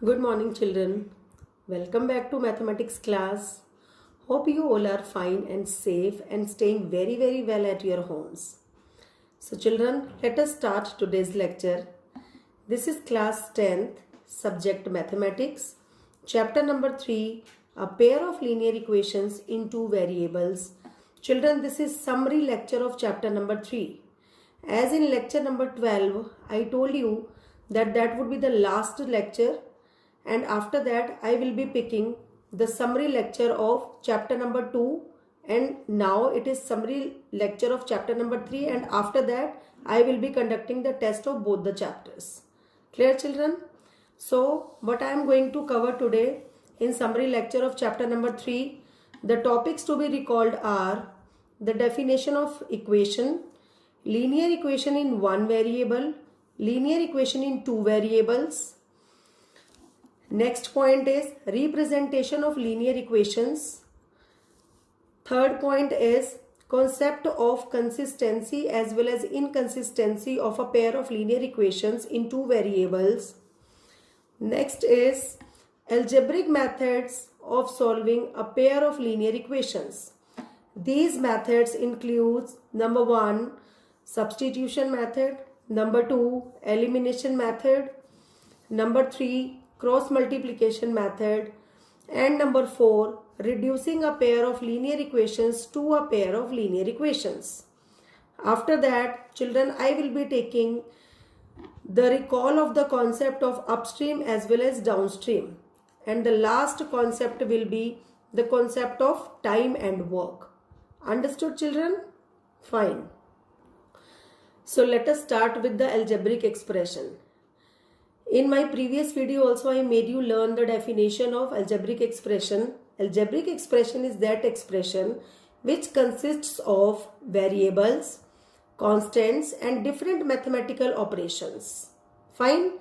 Good morning, children. Welcome back to mathematics class. Hope you all are fine and safe and staying very well at your homes. So, children, let us start today's lecture. This is class 10th, subject mathematics, chapter number 3, a pair of linear equations in two variables. Children, this is summary lecture of chapter number 3. As in lecture number 12, I told you that would be the last lecture, and after that I will be picking the summary lecture of chapter number 2, and now it is summary lecture of chapter number 3, and after that I will be conducting the test of both the chapters. Clear, children? So what I am going to cover today in summary lecture of chapter number 3, the topics to be recalled are the definition of equation, linear equation in one variable, linear equation in two variables. Next point is representation of linear equations. Third point is concept of consistency as well as inconsistency of a pair of linear equations in two variables. Next is algebraic methods of solving a pair of linear equations. These methods include number 1, substitution method, number 2, elimination method, number 3, cross multiplication method, and number 4, reducing a pair of linear equations to a pair of linear equations. After that, children, I will be taking the recall of the concept of upstream as well as downstream, and the last concept will be the concept of time and work. Understood, children? Fine. So let us start with the algebraic expression. In my previous video also I made you learn the definition of algebraic expression. Algebraic expression is that expression which consists of variables, constants and different mathematical operations. Fine.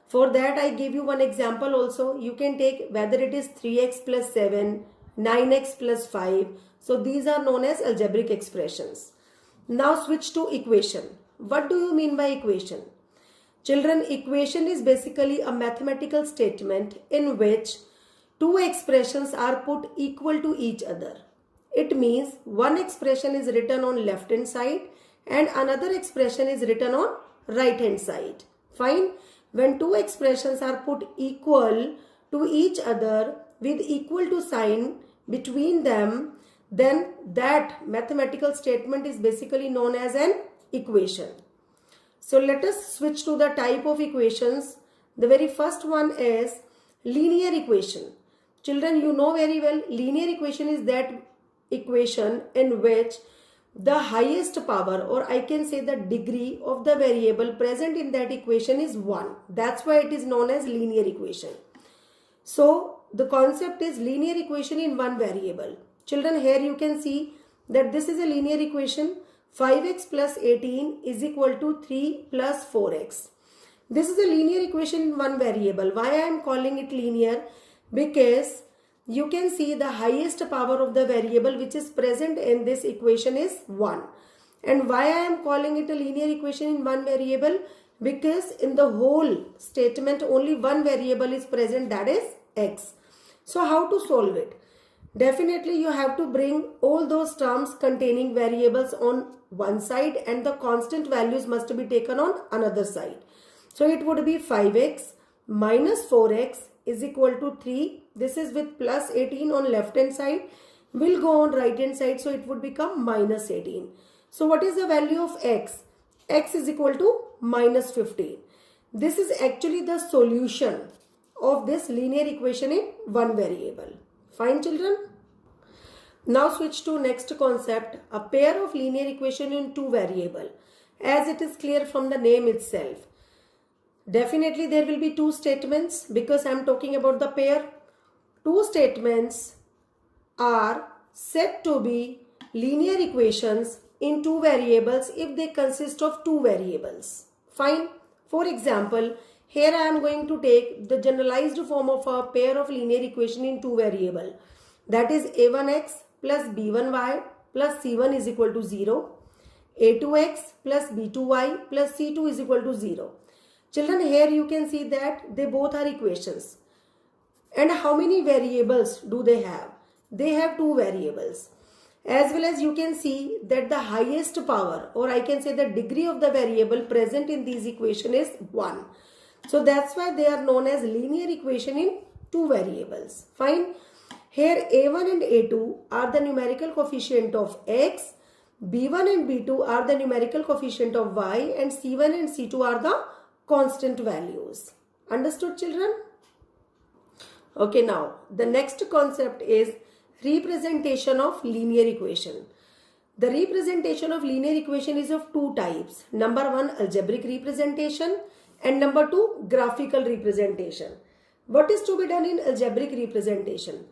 For that I gave you one example also. You can take whether it is 3x plus 7, 9x plus 5. So these are known as algebraic expressions. Now switch to equation. What do you mean by equation? Children, equation is basically a mathematical statement in which two expressions are put equal to each other. It means one expression is written on left hand side and another expression is written on right hand side. Fine. When two expressions are put equal to each other with equal to sign between them, then that mathematical statement is basically known as an equation. So let us switch to the type of equations. The very first one is linear equation. Children, you know very well, linear equation is that equation in which the highest power, or I can say the degree of the variable present in that equation is 1. That's why it is known as linear equation. So the concept is linear equation in one variable. Children, here you can see that this is a linear equation. 5x plus 18 is equal to 3 plus 4x. This is a linear equation in one variable. Why I am calling it linear? Because you can see the highest power of the variable which is present in this equation is 1. And why I am calling it a linear equation in one variable? Because in the whole statement only one variable is present, that is x. So how to solve it? Definitely you have to bring all those terms containing variables on one side and the constant values must be taken on another side. So it would be 5x minus 4x is equal to 3. This is with plus 18 on left hand side. Will go on right hand side. So it would become minus 18. So what is the value of x? X is equal to minus 15. This is actually the solution of this linear equation in one variable. Fine, children? Now switch to next concept, a pair of linear equation in two variable. As it is clear from the name itself. Definitely there will be two statements because I am talking about the pair. Two statements are said to be linear equations in two variables if they consist of two variables. Fine. For example, here I am going to take the generalized form of a pair of linear equation in two variable. That is a1x plus b1y plus c1 is equal to 0. a2x plus b2y plus c2 is equal to 0. Children, here you can see that they both are equations. And how many variables do they have? They have two variables. As well as you can see that the highest power, or I can say the degree of the variable present in these equation is 1. So that's why they are known as linear equation in two variables. Fine. Here a1 and a2 are the numerical coefficient of x, b1 and b2 are the numerical coefficient of y, and c1 and c2 are the constant values. Understood, children? Okay, now the next concept is representation of linear equation. The representation of linear equation is of two types. Number one, algebraic representation, and number two, graphical representation. What is to be done in algebraic representation?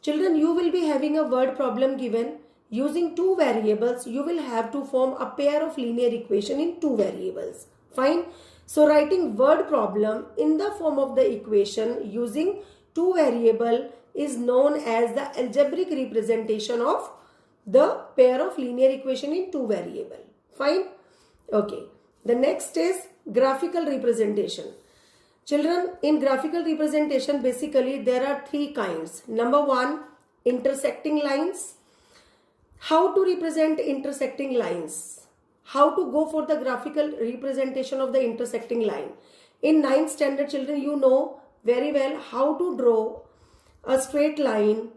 Children, you will be having a word problem given. Using two variables, you will have to form a pair of linear equation in two variables. Fine. So writing word problem in the form of the equation using two variable is known as the algebraic representation of the pair of linear equation in two variable. Fine. Okay. The next is graphical representation. Children, in graphical representation, basically there are three kinds. Number one, intersecting lines. How to represent intersecting lines? How to go for the graphical representation of the intersecting line? In 9th standard, children, you know very well how to draw a straight line,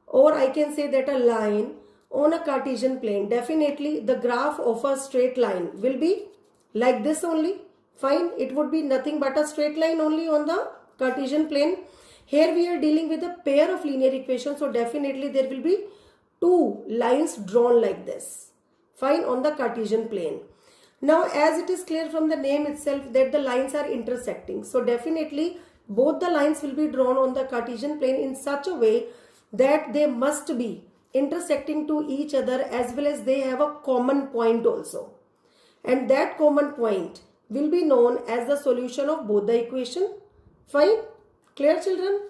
or I can say that a line on a Cartesian plane. Definitely the graph of a straight line will be like this only. Fine, it would be nothing but a straight line only on the Cartesian plane. Here we are dealing with a pair of linear equations, so definitely there will be two lines drawn like this. Fine, on the Cartesian plane. Now as it is clear from the name itself that the lines are intersecting, so definitely both the lines will be drawn on the Cartesian plane in such a way that they must be intersecting to each other, as well as they have a common point also. And that common point will be known as the solution of both the equation. Fine? Clear, children?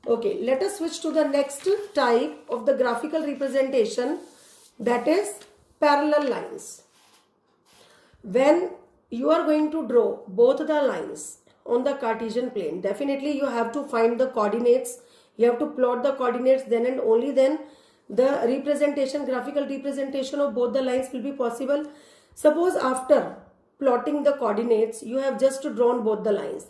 Okay, let us switch to the next type of the graphical representation, that is parallel lines. When you are going to draw both the lines on the Cartesian plane, definitely you have to find the coordinates. You have to plot the coordinates, then and only then the representation, graphical representation of both the lines will be possible. Suppose after plotting the coordinates, you have just drawn both the lines,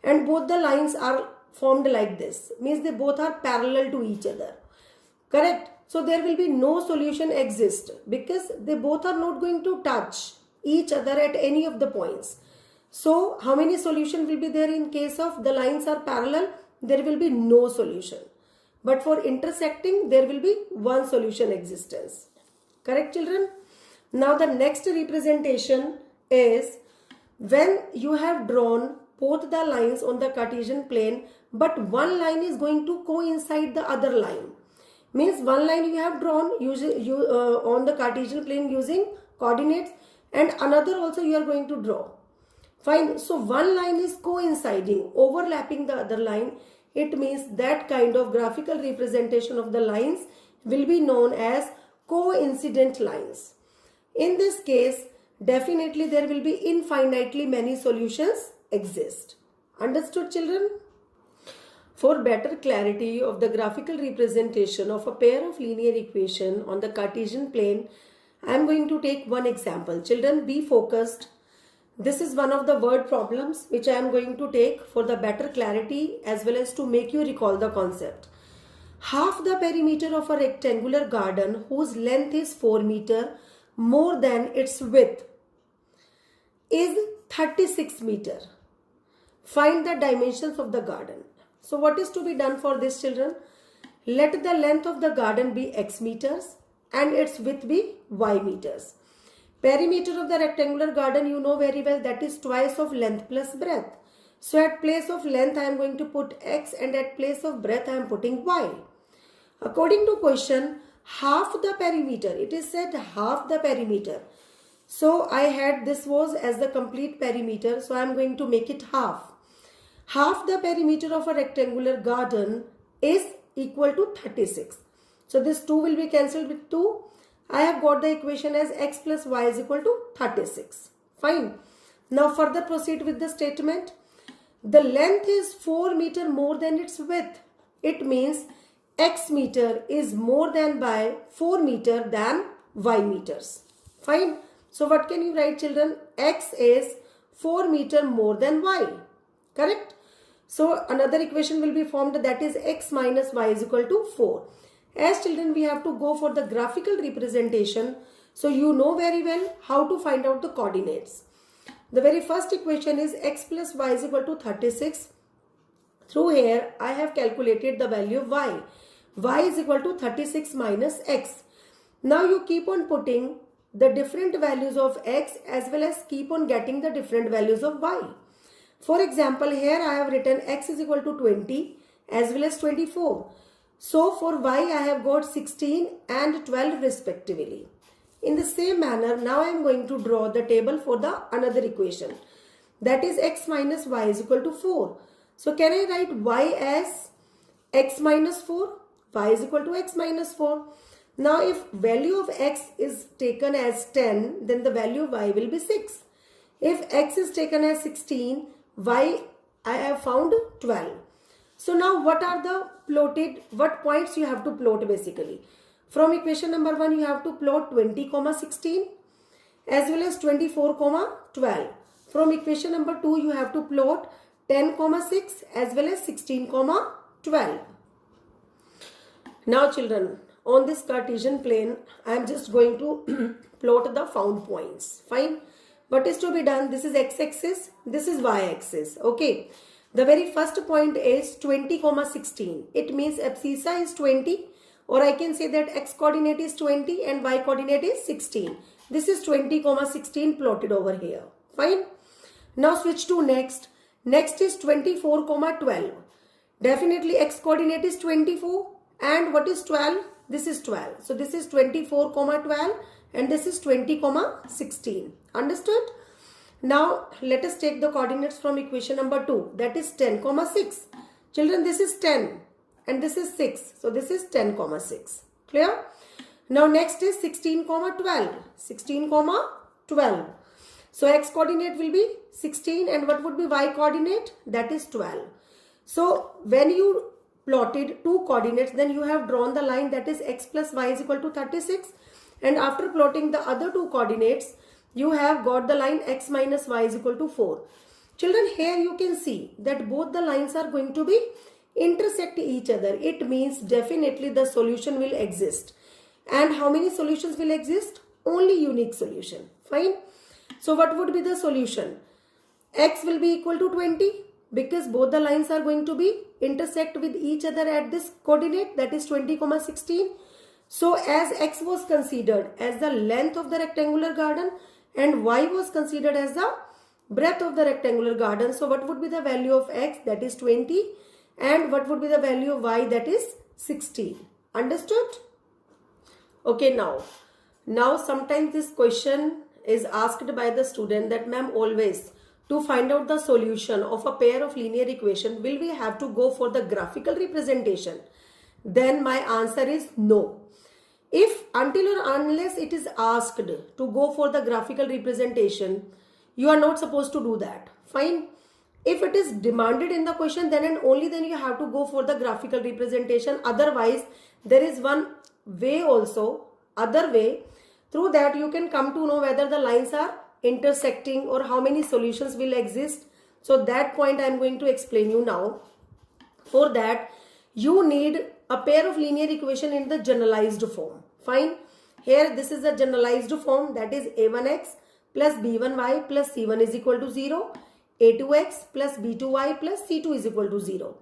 and both the lines are formed like this, means they both are parallel to each other. Correct? So there will be no solution exist because they both are not going to touch each other at any of the points. So how many solution will be there in case of the lines are parallel? There will be no solution. But for intersecting, there will be one solution existence. Correct, children? Now the next representation is when you have drawn both the lines on the Cartesian plane, but one line is going to coincide the other line. Means one line you have drawn on the Cartesian plane using coordinates, and another also you are going to draw. Fine. So one line is coinciding, overlapping the other line. It means that kind of graphical representation of the lines will be known as coincident lines. In this case, definitely there will be infinitely many solutions exist. Understood, children? For better clarity of the graphical representation of a pair of linear equation on the Cartesian plane, I am going to take one example. Children, be focused. This is one of the word problems which I am going to take for the better clarity as well as to make you recall the concept. Half the perimeter of a rectangular garden whose length is 4 meters more than its width is 36 meters. Find the dimensions of the garden. So what is to be done for this, children? Let the length of the garden be x meters and its width be y meters. Perimeter of the rectangular garden you know very well, that is twice of length plus breadth. So at place of length I am going to put x, and at place of breadth I am putting y. According to question, half the perimeter, it is said half the perimeter. So I had this was as the complete perimeter, so I am going to make it half. Half the perimeter of a rectangular garden is equal to 36. So this 2 will be cancelled with 2. I have got the equation as x plus y is equal to 36. Fine. Now further proceed with the statement. The length is 4 meters more than its width. it means x meter is more than by 4 meter than y meters. Fine. So what can you write, children? X is 4 meter more than y. Correct? So another equation will be formed, that is x minus y is equal to 4. As children, we have to go for the graphical representation. So you know very well how to find out the coordinates. The very first equation is x plus y is equal to 36. Through here, I have calculated the value of y. Y is equal to 36 minus x. Now you keep on putting the different values of x as well as keep on getting the different values of y. For example, here I have written x is equal to 20 as well as 24. So for y I have got 16 and 12 respectively. In the same manner, now I am going to draw the table for the another equation. That is x minus y is equal to 4. So can I write y as x minus 4? Y is equal to x minus 4. Now if value of x is taken as 10, then the value of y will be 6. If x is taken as 16, y I have found 12. So now what points you have to plot basically? From equation number 1 you have to plot 20, 16 as well as 24, 12. From equation number 2 you have to plot 10, 6 as well as 16, 12. Now children, on this Cartesian plane, I am just going to plot the found points. Fine. What is to be done? This is x-axis, this is y-axis. Okay. The very first point is 20, 16. It means abscissa is 20, or I can say that x coordinate is 20 and y coordinate is 16. This is 20, 16 plotted over here. Fine. Now switch to next. Next is 24, 12. Definitely x coordinate is 24 and what is 12? This is 12. So this is 24, 12 and this is 20, 16. Understood? Now let us take the coordinates from equation number 2. That is 10, 6. Children, this is 10 and this is 6. So this is 10, 6. Clear? Now next is 16, 12. 16, 12. So x coordinate will be 16 and what would be y coordinate? That is 12. So when you plotted two coordinates, then you have drawn the line that is x plus y is equal to 36, and after plotting the other two coordinates you have got the line x minus y is equal to 4. Children, here you can see that both the lines are going to be intersect each other. It means definitely the solution will exist. And how many solutions will exist? Only unique solution. Fine. So what would be the solution? X will be equal to 20 because both the lines are going to be intersect with each other at this coordinate, that is 20, 16. So as x was considered as the length of the rectangular garden and y was considered as the breadth of the rectangular garden. So what would be the value of x? That is 20. And what would be the value of y? That is 16. Understood? Okay, now sometimes this question is asked by the student that ma'am, always to find out the solution of a pair of linear equation, will we have to go for the graphical representation? Then my answer is no. If until or unless it is asked to go for the graphical representation, you are not supposed to do that. Fine. If it is demanded in the question, then and only then you have to go for the graphical representation. Otherwise, there is one way also, other way. Through that you can come to know whether the lines are intersecting or how many solutions will exist. So that point I am going to explain you now. For that, you need a pair of linear equation in the generalized form. Fine. Here this is a generalized form, that is a1x plus b1y plus c1 is equal to 0. a2x plus b2y plus c2 is equal to 0.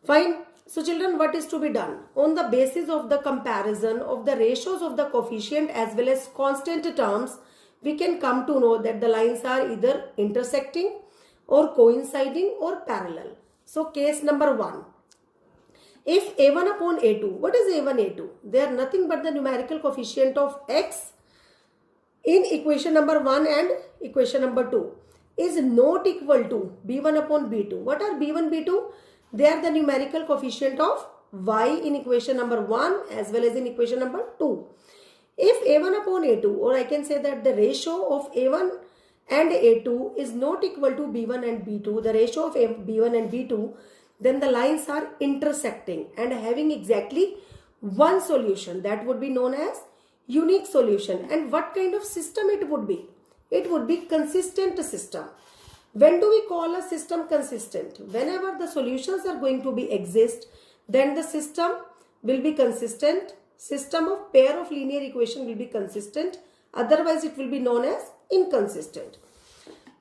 Fine. So children, what is to be done? On the basis of the comparison of the ratios of the coefficient as well as constant terms, we can come to know that the lines are either intersecting or coinciding or parallel. So case number 1. If a1 upon a2, what is a1, a2? They are nothing but the numerical coefficient of x in equation number 1 and equation number 2 is not equal to b1 upon b2. What are b1, b2? They are the numerical coefficient of y in equation number 1 as well as in equation number 2. If a1 upon a2, or I can say that the ratio of a1 and a2 is not equal to b1 and b2, the ratio of b1 and b2 then the lines are intersecting and having exactly one solution. That would be known as unique solution. And what kind of system it would be? It would be consistent system. When do we call a system consistent? Whenever the solutions are going to be exist, then the system will be consistent. System of pair of linear equation will be consistent. Otherwise, it will be known as inconsistent.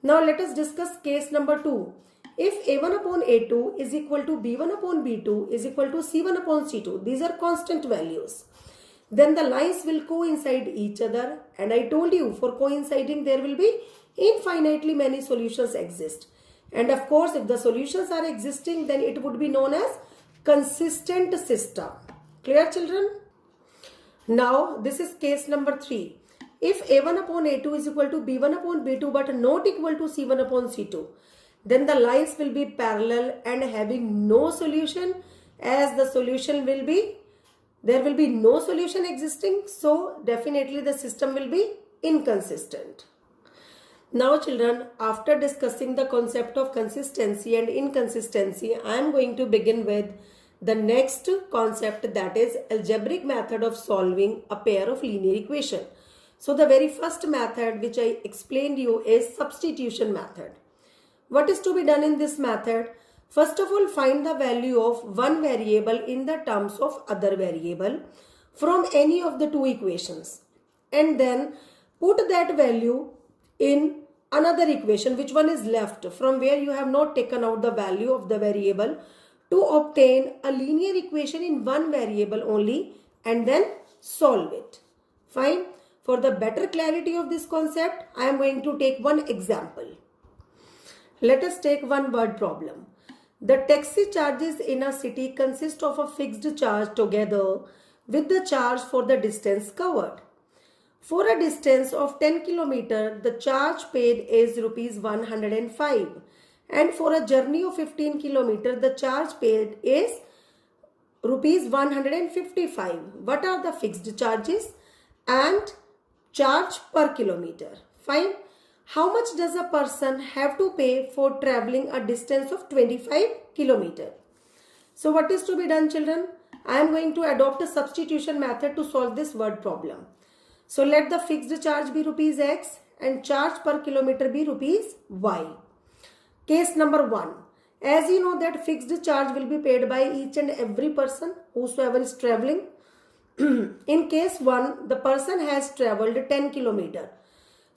Now, let us discuss case number 2. If a1 upon a2 is equal to b1 upon b2 is equal to c1 upon c2, these are constant values, then the lines will coincide each other. And I told you, for coinciding there will be infinitely many solutions exist. And of course, if the solutions are existing, then it would be known as consistent system. Clear, children? Now, this is case number 3. If a1 upon a2 is equal to b1 upon b2 but not equal to c1 upon c2, then the lines will be parallel and having no solution, as the solution will be, there will be no solution existing. So, definitely the system will be inconsistent. Now, children, after discussing the concept of consistency and inconsistency, I am going to begin with the next concept, that is algebraic method of solving a pair of linear equation. So, the very first method which I explained you is substitution method. What is to be done in this method? First of all, find the value of one variable in the terms of other variable from any of the two equations, and then put that value in another equation, which one is left, from where you have not taken out the value of the variable, to obtain a linear equation in one variable only, and then solve it. Fine. For the better clarity of this concept, I am going to take one example. Let us take one word problem. The taxi charges in a city consist of a fixed charge together with the charge for the distance covered. For a distance of 10 km, the charge paid is rupees 105, and for a journey of 15 km, the charge paid is rupees 155. What are the fixed charges and charge per kilometer? Fine. How much does a person have to pay for traveling a distance of 25 km? So what is to be done, children? I am going to adopt a substitution method to solve this word problem. So let the fixed charge be rupees x and charge per kilometer be rupees y. Case number 1. As you know that fixed charge will be paid by each and every person whosoever is traveling. In case 1, the person has travelled 10 km.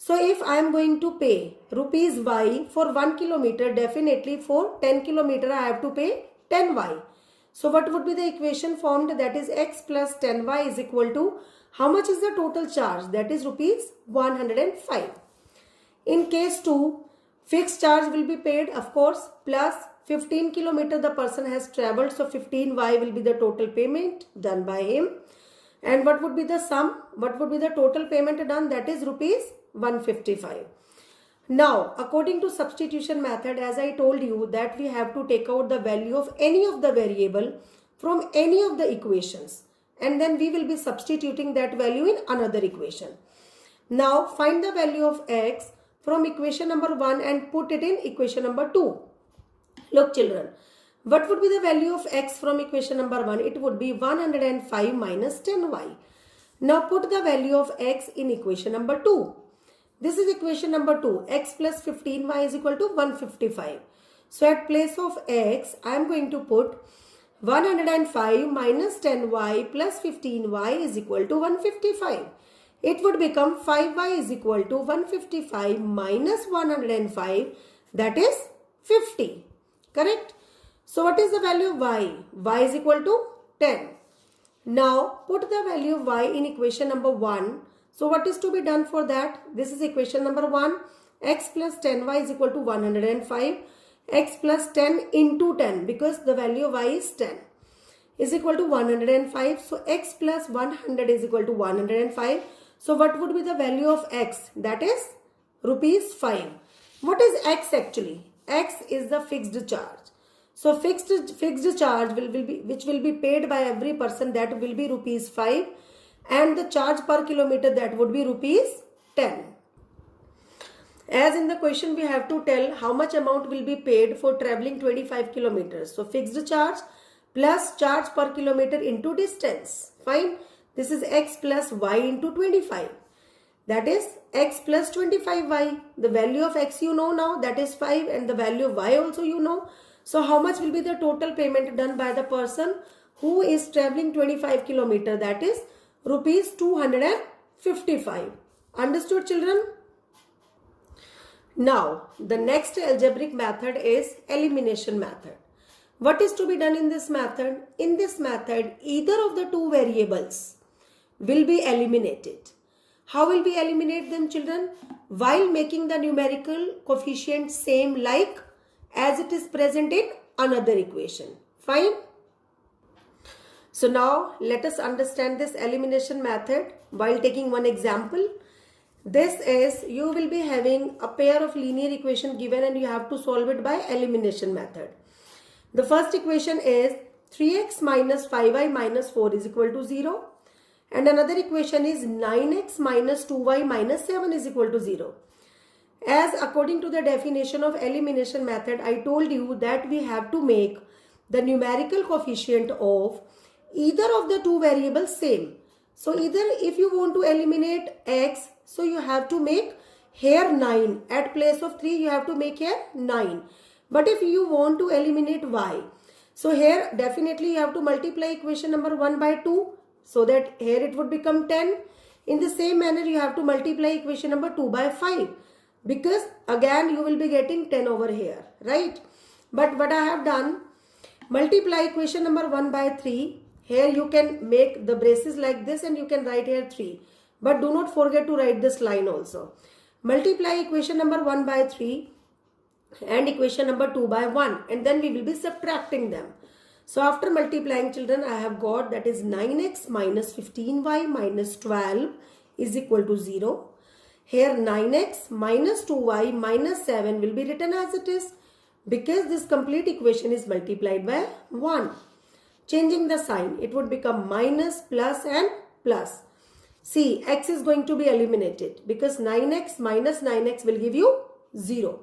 So if I am going to pay rupees y for 1 km, definitely for 10 km I have to pay 10y. So what would be the equation formed? That is x plus 10y is equal to, how much is the total charge? That is rupees 105. In case 2, fixed charge will be paid, of course, plus 15 km the person has travelled. So 15y will be the total payment done by him. And what would be the sum? What would be the total payment done? That is rupees 155. Now, according to substitution method, as I told you that we have to take out the value of any of the variable from any of the equations, and then we will be substituting that value in another equation. Now, find the value of x from equation number 1 and put it in equation number 2. Look, children, what would be the value of x from equation number 1? It would be 105 minus 10y. Now, put the value of x in equation number 2. This is equation number 2. X plus 15y is equal to 155. So, at place of x, I am going to put 105 minus 10y plus 15y is equal to 155. It would become 5y is equal to 155 minus 105, that is 50. Correct? So, what is the value of y? Y is equal to 10. Now, put the value of y in equation number 1. So, what is to be done for that? This is equation number 1. X plus 10y is equal to 105. X plus 10 into 10, because the value of y is 10, is equal to 105. So, x plus 100 is equal to 105. So, what would be the value of x? That is rupees 5. What is x actually? X is the fixed charge. So, fixed charge which will be paid by every person, that will be rupees 5. And the charge per kilometer, that would be rupees 10. As in the question, we have to tell how much amount will be paid for traveling 25 kilometers. So fixed charge plus charge per kilometer into distance. Fine. This is x plus y into 25. That is x plus 25y. The value of x you know now, that is 5, and the value of y also you know. So how much will be the total payment done by the person who is traveling 25 kilometers? That is rupees 255. Understood, children? Now, the next algebraic method is elimination method. What is to be done in this method? In this method, either of the two variables will be eliminated. How will we eliminate them, children? While making the numerical coefficient same like as it is present in another equation. Fine? So now, let us understand this elimination method while taking one example. This is, you will be having a pair of linear equation given and you have to solve it by elimination method. The first equation is 3x minus 5y minus 4 is equal to 0. And another equation is 9x minus 2y minus 7 is equal to 0. As according to the definition of elimination method, I told you that we have to make the numerical coefficient of either of the two variables same. So either if you want to eliminate x, so you have to make here 9. At place of 3, you have to make here 9. But if you want to eliminate y, so here definitely you have to multiply equation number 1 by 2. So that here it would become 10. In the same manner, you have to multiply equation number 2 by 5. Because again, you will be getting 10 over here. Right? But what I have done, multiply equation number 1 by 3. Here you can make the braces like this and you can write here 3. But do not forget to write this line also. Multiply equation number 1 by 3 and equation number 2 by 1. And then we will be subtracting them. So after multiplying, children, I have got that is 9x minus 15y minus 12 is equal to 0. Here 9x minus 2y minus 7 will be written as it is because this complete equation is multiplied by 1. Changing the sign, it would become minus, plus and plus. See, x is going to be eliminated because 9x minus 9x will give you 0.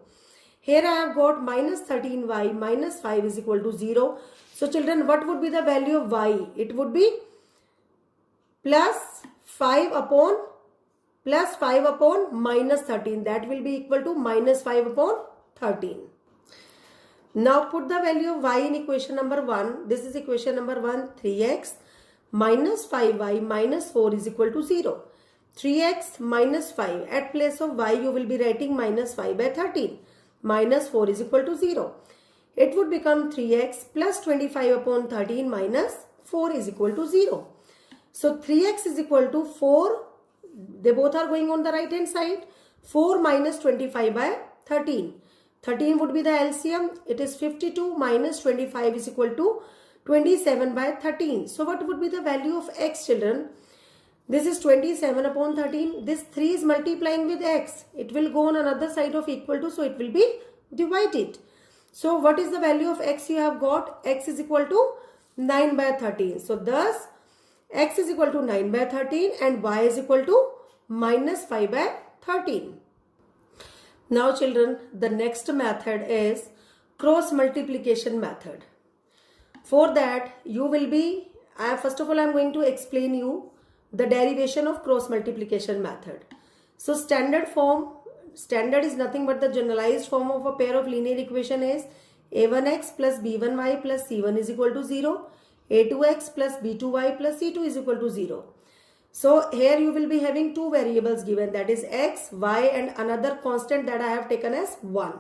Here I have got minus 13y minus 5 is equal to 0. So children, what would be the value of y? It would be plus 5 upon minus 13. That will be equal to minus 5 upon 13. Now put the value of y in equation number 1. This is equation number 1, 3x minus 5y minus 4 is equal to 0. 3x minus 5. At place of y, you will be writing minus 5 by 13. Minus 4 is equal to 0. It would become 3x plus 25 upon 13 minus 4 is equal to 0. So 3x is equal to 4. They both are going on the right hand side. 4 minus 25 by 13. 13 would be the LCM. It is 52 minus 25 is equal to 27 by 13. So what would be the value of x, children? This is 27 upon 13. This 3 is multiplying with x. It will go on another side of equal to, so it will be divided. So what is the value of x you have got? X is equal to 9 by 13. So thus x is equal to 9 by 13 and y is equal to minus 5 by 13. Now children, the next method is cross multiplication method. For that, you will be, first of all, I am going to explain you the derivation of cross multiplication method. So standard is nothing but the generalized form of a pair of linear equation is a1x plus b1y plus c1 is equal to 0, a2x plus b2y plus c2 is equal to 0. So here you will be having two variables given, that is x, y and another constant that I have taken as 1.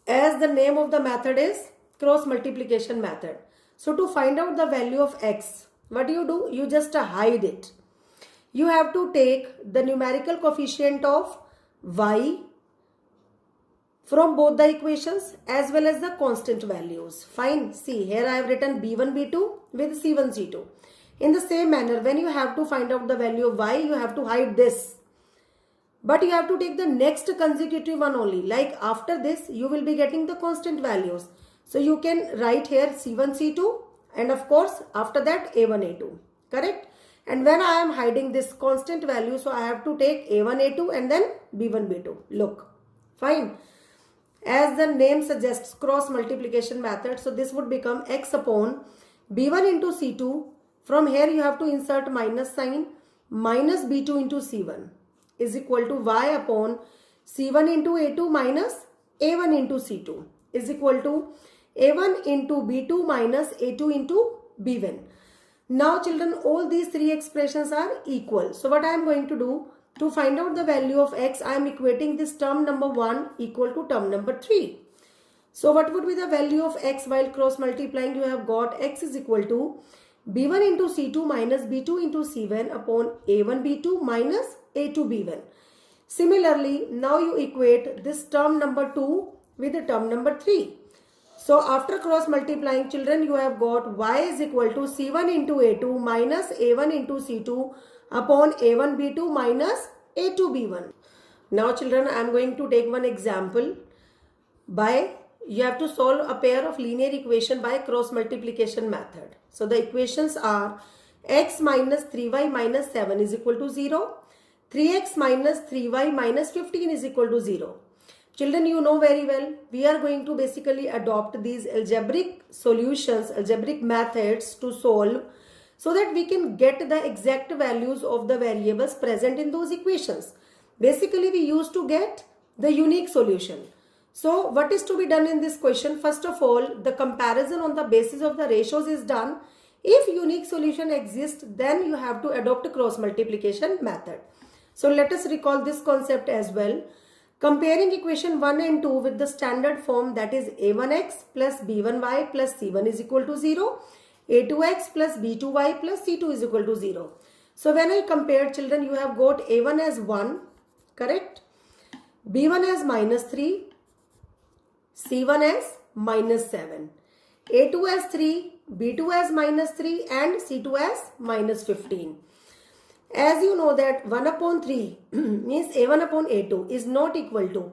As the name of the method is cross multiplication method. So to find out the value of x, what do? You just hide it. You have to take the numerical coefficient of y from both the equations as well as the constant values. Fine. See, here I have written b1, b2 with c1, c2. In the same manner, when you have to find out the value of y, you have to hide this. But you have to take the next consecutive one only. Like after this, you will be getting the constant values. So you can write here c1, c2 and of course after that a1, a2. Correct? And when I am hiding this constant value, so I have to take a1, a2 and then b1, b2. Look, fine. As the name suggests, cross multiplication method. So this would become x upon b1 into c2. From here you have to insert minus sign, minus b2 into c1 is equal to y upon c1 into a2 minus a1 into c2 is equal to a1 into b2 minus a2 into b1. Now children, all these three expressions are equal. So what I am going to do, to find out the value of x, I am equating this term number 1 equal to term number 3. So what would be the value of x while cross multiplying? You have got x is equal to b1 into c2 minus b2 into c1 upon a1 b2 minus a2 b1. Similarly, now you equate this term number 2 with the term number 3. So after cross multiplying, children, you have got y is equal to c1 into a2 minus a1 into c2 upon a1 b2 minus a2 b1. Now children, I am going to take one example. You have to solve a pair of linear equation by cross multiplication method. So the equations are x minus 3y minus 7 is equal to 0. 3x minus 3y minus 15 is equal to 0. Children, you know very well, we are going to basically adopt these algebraic solutions, algebraic methods to solve, so that we can get the exact values of the variables present in those equations. Basically, we used to get the unique solution. So what is to be done in this question? First of all, the comparison on the basis of the ratios is done. If unique solution exists, then you have to adopt a cross multiplication method. So let us recall this concept as well. Comparing equation 1 and 2 with the standard form, that is a1x plus b1y plus c1 is equal to 0, a2x plus b2y plus c2 is equal to 0. So when I compare, children, you have got a1 as 1, correct? b1 as minus 3, c1 as minus 7, a2 as 3, b2 as minus 3 and c2 as minus 15. As you know that 1 upon 3 means a1 upon a2 is not equal to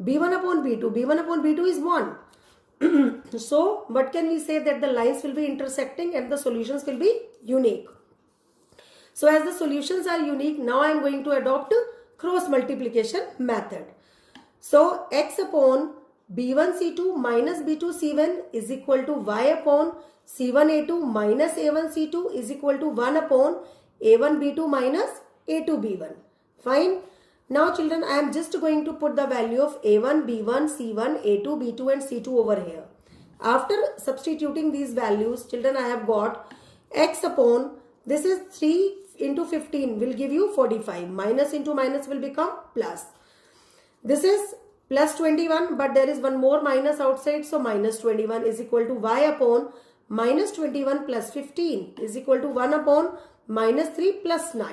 b1 upon b2. b1 upon b2 is 1. So what can we say? That the lines will be intersecting and the solutions will be unique. So as the solutions are unique, now I am going to adopt cross multiplication method. So x upon b1 c2 minus b2 c1 is equal to y upon c1 a2 minus a1 c2 is equal to 1 upon a1 b2 minus a2 b1. Fine. Now children, I am just going to put the value of a1, b1, c1, a2, b2 and c2 over here. After substituting these values, children, I have got x upon, this is 3 into 15 will give you 45. Minus into minus will become plus. This is plus 21, but there is one more minus outside, so minus 21 is equal to y upon minus 21 plus 15 is equal to 1 upon minus 3 plus 9.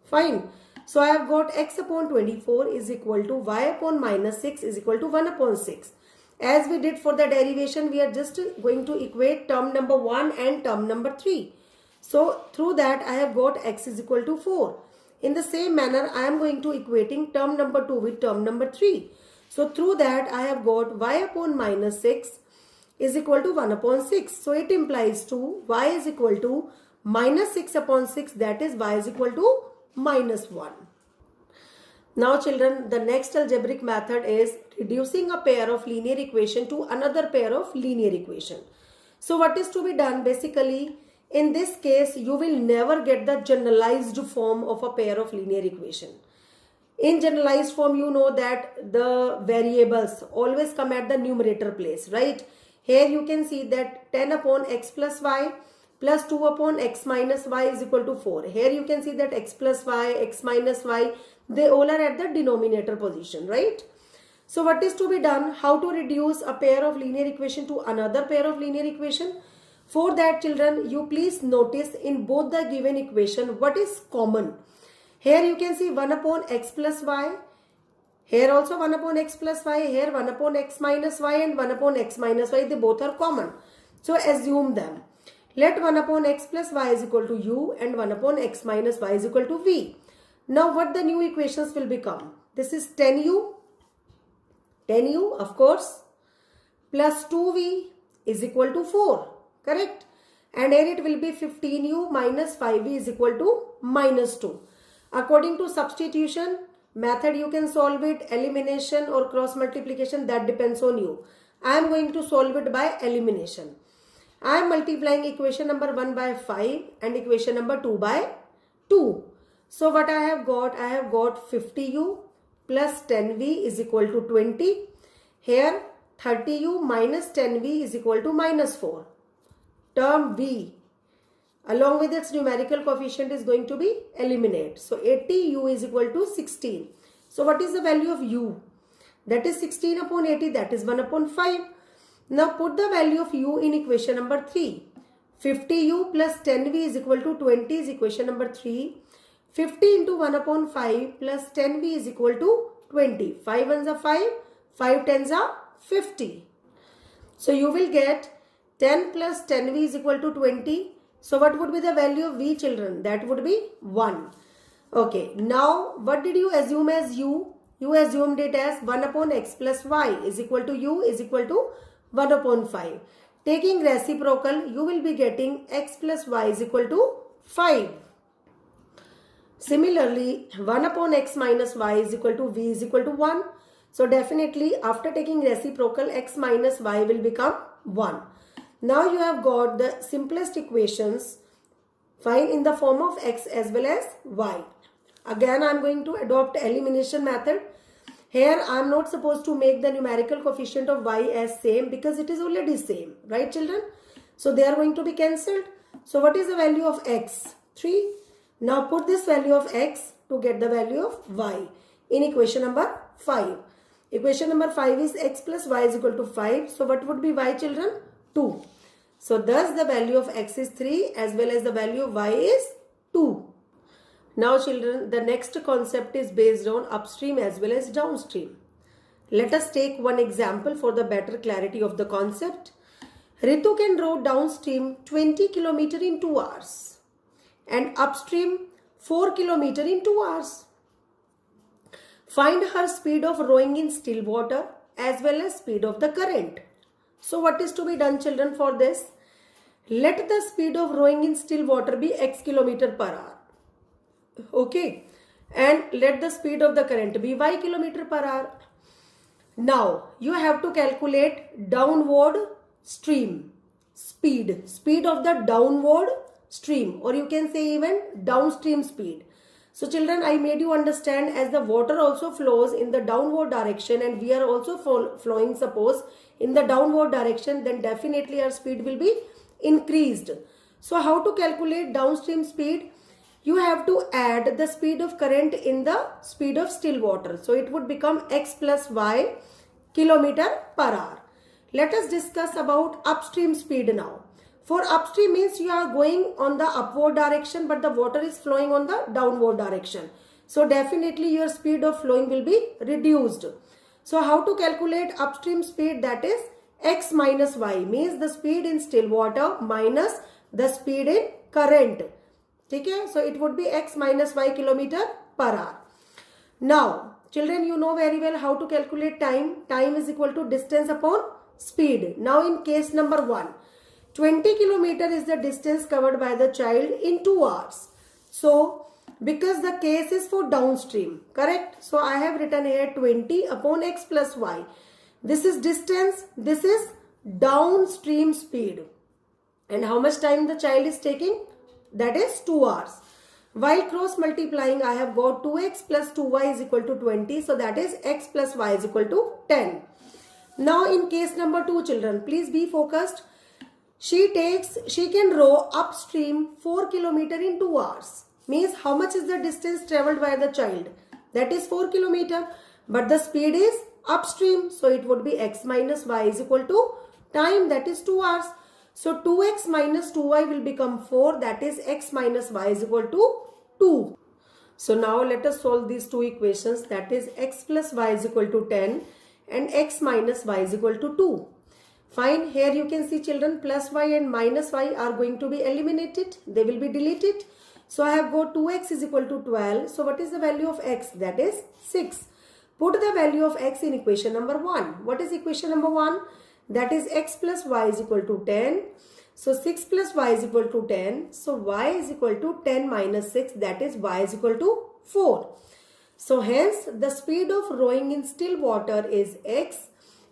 Fine. So I have got x upon 24 is equal to y upon minus 6 is equal to 1 upon 6. As we did for the derivation, we are just going to equate term number 1 and term number 3. So through that I have got x is equal to 4. In the same manner, I am going to equating term number 2 with term number 3. So through that I have got y upon minus 6 is equal to 1 upon 6. So it implies to y is equal to minus 6 upon 6, that is y is equal to minus 1. Now children, the next algebraic method is reducing a pair of linear equation to another pair of linear equation. So what is to be done? Basically, in this case, you will never get the generalized form of a pair of linear equation. In generalized form, you know that the variables always come at the numerator place, right? Here you can see that 10 upon x plus y plus 2 upon x minus y is equal to 4. Here you can see that x plus y, x minus y, they all are at the denominator position, right? So what is to be done? How to reduce a pair of linear equation to another pair of linear equation? For that, children, you please notice in both the given equation what is common. Here you can see 1 upon x plus y. Here also 1 upon x plus y. Here 1 upon x minus y and 1 upon x minus y. They both are common. So assume them. Let 1 upon x plus y is equal to u and 1 upon x minus y is equal to v. Now what the new equations will become? This is 10u of course, plus 2v is equal to 4. Correct? and here it will be 15u minus 5v is equal to minus 2. According to substitution method, you can solve it, elimination or cross multiplication, that depends on you. I am going to solve it by elimination. I am multiplying equation number 1 by 5 and equation number 2 by 2. So what I have got 50u plus 10v is equal to 20. Here 30u minus 10v is equal to minus 4. Term v along with its numerical coefficient is going to be eliminated. So 80u is equal to 16. So what is the value of u? That is 16 upon 80, that is 1 upon 5. Now put the value of u in equation number 3. 50u plus 10v is equal to 20 is equation number 3. 50 into 1 upon 5 plus 10v is equal to 20. 5 ones are 5, 5 tens are 50. So you will get 10 plus 10v is equal to 20. So what would be the value of v, children? That would be 1. Okay, now what did you assume as u? You assumed it as 1 upon x plus y is equal to u is equal to 1 upon 5. Taking reciprocal, you will be getting x plus y is equal to 5. Similarly, 1 upon x minus y is equal to v is equal to 1. So definitely after taking reciprocal, x minus y will become 1. Now you have got the simplest equations, fine, in the form of x as well as y. Again, I am going to adopt elimination method. Here I am not supposed to make the numerical coefficient of y as same because it is already same, right children? So they are going to be cancelled. So what is the value of x? 3. Now put this value of x to get the value of y in equation number 5. Equation number 5 is x plus y is equal to 5. So what would be y, children? 2. So thus the value of x is 3 as well as the value of y is 2. Now children, the next concept is based on upstream as well as downstream. Let us take one example for the better clarity of the concept. Ritu can row downstream 20 km in 2 hours and upstream 4 km in 2 hours. Find her speed of rowing in still water as well as speed of the current. So what is to be done, children, for this? Let the speed of rowing in still water be x km per hour. Okay. And let the speed of the current be y km per hour. Now you have to calculate downward stream speed. Speed of the downward stream, or you can say even downstream speed. So children, I made you understand as the water also flows in the downward direction and we are also flowing, suppose, in the downward direction, then definitely our speed will be increased. So how to calculate downstream speed? You have to add the speed of current in the speed of still water. So it would become x plus y kilometer per hour. Let us discuss about upstream speed now. For upstream means you are going on the upward direction but the water is flowing on the downward direction. So definitely your speed of flowing will be reduced. So how to calculate upstream speed? That is x minus y, means the speed in still water minus the speed in current. Okay? So it would be x minus y kilometer per hour. Now children, you know very well how to calculate time. Time is equal to distance upon speed. Now in case number 1, 20 kilometer is the distance covered by the child in 2 hours. So because the case is for downstream, correct? So I have written here 20 upon x plus y. This is distance, this is downstream speed. And how much time the child is taking? That is 2 hours. While cross multiplying, I have got 2x plus 2y is equal to 20. So that is x plus y is equal to 10. Now in case number 2, children, please be focused. She can row upstream 4 km in 2 hours. Means how much is the distance travelled by the child? That is 4 km. But the speed is upstream. So it would be x minus y is equal to time, that is 2 hours. So 2x minus 2y will become 4, that is x minus y is equal to 2. So now let us solve these two equations, that is x plus y is equal to 10 and x minus y is equal to 2. Fine, here you can see children, plus y and minus y are going to be eliminated, they will be deleted. So I have got 2x is equal to 12. So what is the value of x? That is 6. Put the value of x in equation number 1. What is equation number 1? That is x plus y is equal to 10. So 6 plus y is equal to 10. So y is equal to 10 minus 6, that is y is equal to 4. So hence the speed of rowing in still water is x,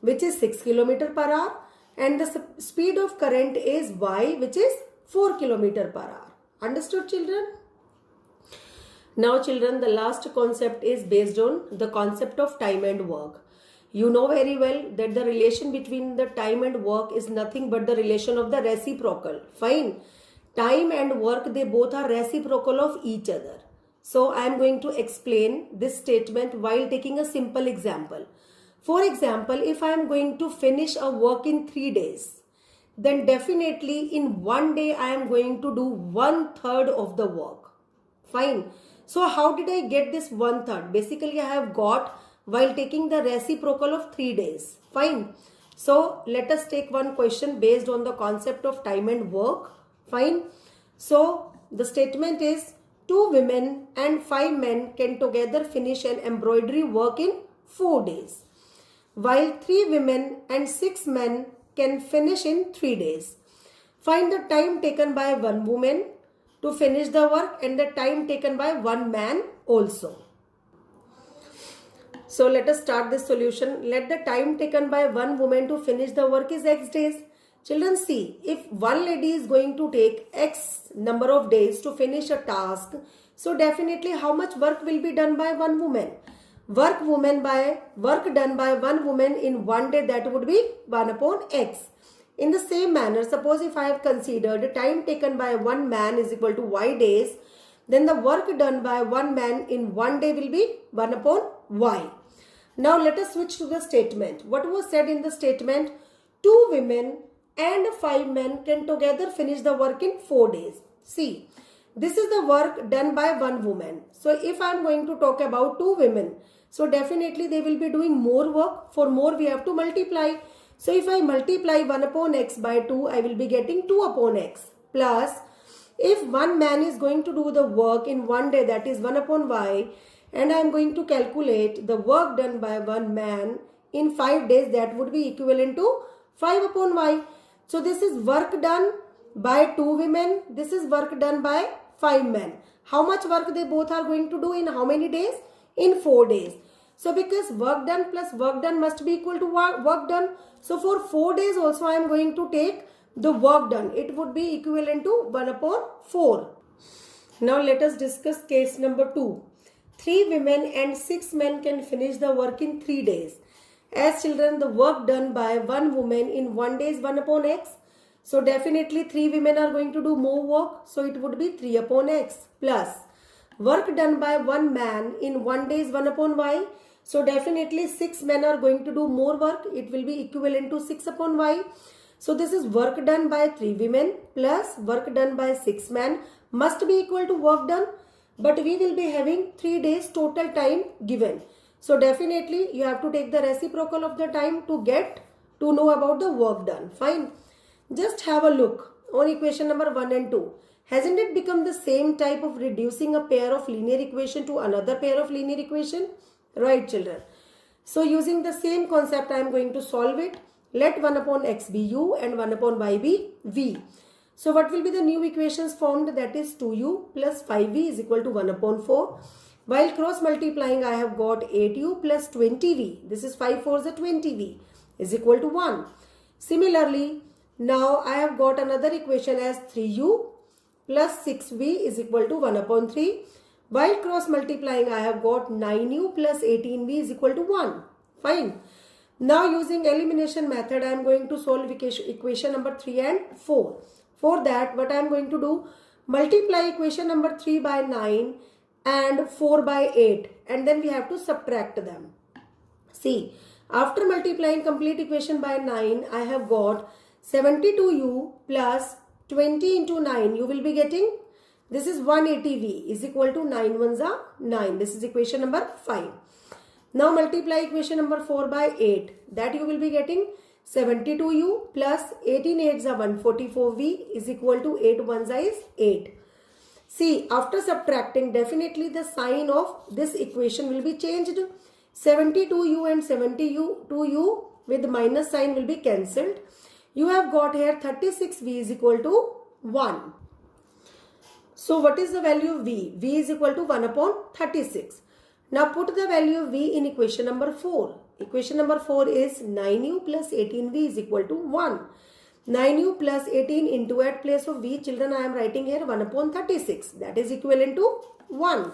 which is 6 km per hour, and the speed of current is y, which is 4 km per hour. Understood, children? Now children, the last concept is based on the concept of time and work. You know very well that the relation between the time and work is nothing but the relation of the reciprocal. Fine. Time and work, they both are reciprocal of each other. So I am going to explain this statement while taking a simple example. For example, if I am going to finish a work in 3 days, then definitely in 1 day I am going to do 1/3 of the work. Fine. So how did I get this 1/3? Basically, I have got while taking the reciprocal of 3 days. Fine. So let us take one question based on the concept of time and work. Fine. So the statement is 2 women and 5 men can together finish an embroidery work in 4 days, while 3 women and 6 men can finish in 3 days. Find the time taken by one woman to finish the work and the time taken by one man also. So let us start this solution. Let the time taken by one woman to finish the work is x days. Children, see, if one lady is going to take x number of days to finish a task, so definitely how much work will be done by one woman? Work done by one woman in 1 day, that would be 1 upon x. In the same manner, suppose if I have considered time taken by one man is equal to y days, then the work done by one man in 1 day will be 1 upon y. Now let us switch to the statement. What was said in the statement? 2 women and 5 men can together finish the work in 4 days. See, this is the work done by one woman. So if I am going to talk about 2 women, so definitely they will be doing more work. For more we have to multiply. So if I multiply 1 upon x by 2, I will be getting 2 upon x. Plus, if one man is going to do the work in 1 day, that is 1 upon y, and I am going to calculate the work done by one man in 5 days, that would be equivalent to 5 upon y. So this is work done by 2 women. This is work done by 5 men. How much work they both are going to do in how many days? In 4 days. So because work done plus work done must be equal to work done. So for 4 days also I am going to take the work done. It would be equivalent to 1 upon 4. Now let us discuss case number 2. 3 women and 6 men can finish the work in 3 days. As children, the work done by one woman in 1 day is 1 upon x. So definitely 3 women are going to do more work. So it would be 3 upon x plus work done by one man in 1 day is 1 upon y. So definitely 6 men are going to do more work. It will be equivalent to 6 upon y. So this is work done by 3 women plus work done by 6 men must be equal to work done. But we will be having 3 days total time given. So definitely you have to take the reciprocal of the time to get to know about the work done. Fine. Just have a look on equation number 1 and 2. Hasn't it become the same type of reducing a pair of linear equation to another pair of linear equation? Right, children. So using the same concept, I am going to solve it. Let 1 upon x be u and 1 upon y be v. So what will be the new equations formed? That is 2u plus 5v is equal to 1 upon 4. While cross multiplying, I have got 8u plus 20v. This is 5 4s are 20v is equal to 1. Similarly, now I have got another equation as 3u plus 6v is equal to 1 upon 3. While cross multiplying, I have got 9u plus 18v is equal to 1. Fine. Now using elimination method, I am going to solve equation number 3 and 4. For that, what I am going to do, multiply equation number 3 by 9 and 4 by 8, and then we have to subtract them. See, after multiplying complete equation by 9, I have got 72u plus 20 into 9. You will be getting, this is 180v is equal to 9 ones are 9. This is equation number 5. Now multiply equation number 4 by 8. That you will be getting 72u plus 18 8s are 144v is equal to 8 ones is 8. See, after subtracting, definitely the sign of this equation will be changed. 72u and 72u with minus sign will be cancelled. You have got here 36v is equal to 1. So what is the value of v? V is equal to 1 upon 36. Now put the value of v in equation number 4. Equation number 4 is 9u plus 18v is equal to 1. 9u plus 18 into at place of v, children, I am writing here 1 upon 36. That is equivalent to 1.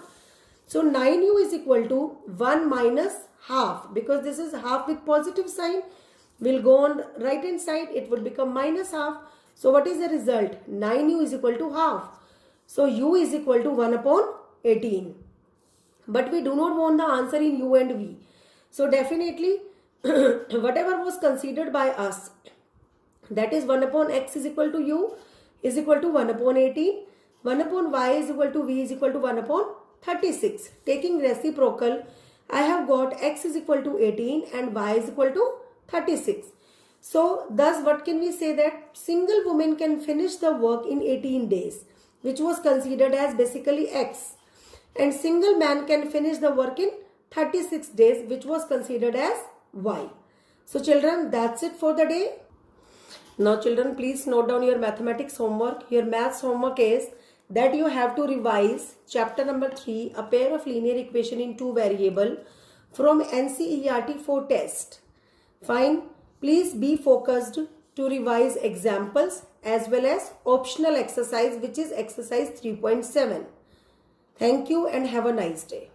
So 9u is equal to 1 minus half. Because this is half with positive sign, will go on right hand side. It would become minus half. So what is the result? 9u is equal to half. So u is equal to 1 upon 18. But we do not want the answer in u and v. So definitely whatever was considered by us, that is 1 upon x is equal to u is equal to 1 upon 18. 1 upon y is equal to v is equal to 1 upon 36. Taking reciprocal, I have got x is equal to 18 and y is equal to 36. So thus what can we say? That single woman can finish the work in 18 days, which was considered as basically x. And single man can finish the work in 36 days, which was considered as y. So children, that's it for the day. Now children, please note down your mathematics homework. Your maths homework is that you have to revise chapter number 3, a pair of linear equation in two variable, from NCERT for test. Fine. Please be focused to revise examples as well as optional exercise, which is exercise 3.7. Thank you and have a nice day.